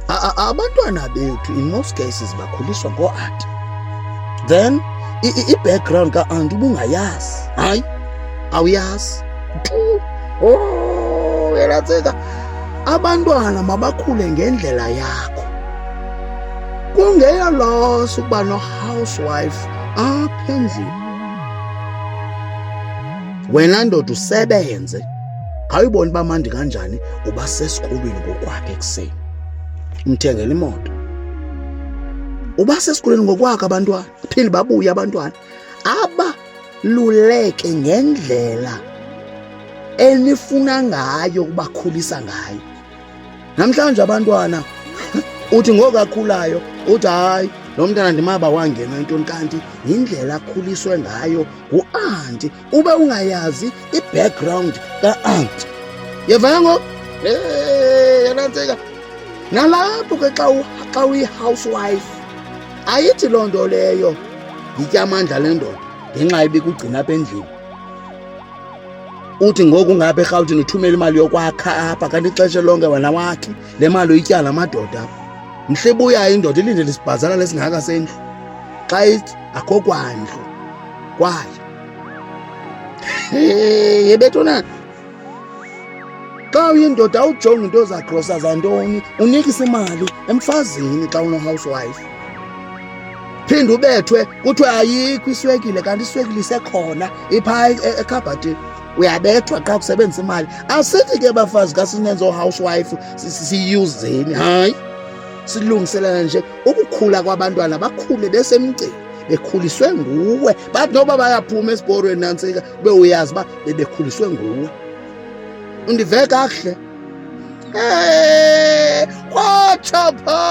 abantwana bethu in most cases bakhuliswa ngoo-anti, then i-background ka-anti ubungayazi, hayi awuyazi tu. Uyalantsika, abantwana mabakhule ngendlela yakho, kungeyaloso ukuba no-housewife apha endlini. Wena ndoda usebenze, awuyiboni uba mandi kanjani uba sesikolweni ngokwakhe ekuseni, umthengele imoto. Uba sesikolweni ngokwakhe abantwana, phinde babuye abantwana, abaluleke ngendlela enifuna ngayo ukubakhulisa ngayo. Namhlanje abantwana uthi ngoku akhulayo uthi hayi lo mntana ndimaba wangena intoni, kanti yindlela akhuliswe ngayo ngu-anti, ube ungayazi i-background ka-anti. Yeva ngoku? Yalantsika. Nalapho ke xa uyi-housewife, ayithi loo nto leyo yitya amandla le ndoda ngenxa ibikugcina apha endlini. Uthi ngoku ngapha eRhawutini uthumela imali yokwakha apha, kanti ixesha lonke wena wakhi le mali uyityala amadoda apha. Mhle buyayo indoda ilindele isibhazana lesingaka sendlu, xa ithi akho kwandlu kwayo. Yebethonana, xa uyindoda awujongi into zagrosa zantoni, unikisa imali emfazini xa uno-housewife. Phinde ubethwe kuthiwe ayikho iswekile, kanti iswekile isekhona iphaa ekhabhathini. Uyabethwa xa kusebenzisa imali. Asithi ke bafazi ka sinenzo housewife siyuzeni, hayi silungiselela nje ukukhula kwabantwana, bakhule besemgcini, bekhuliswe nguwe. Bathi noba bayaphuma esiporweni nantsika, ube uyazi uba bebekhuliswe nguwe. Undive kakuhle? Kwatsha phaa.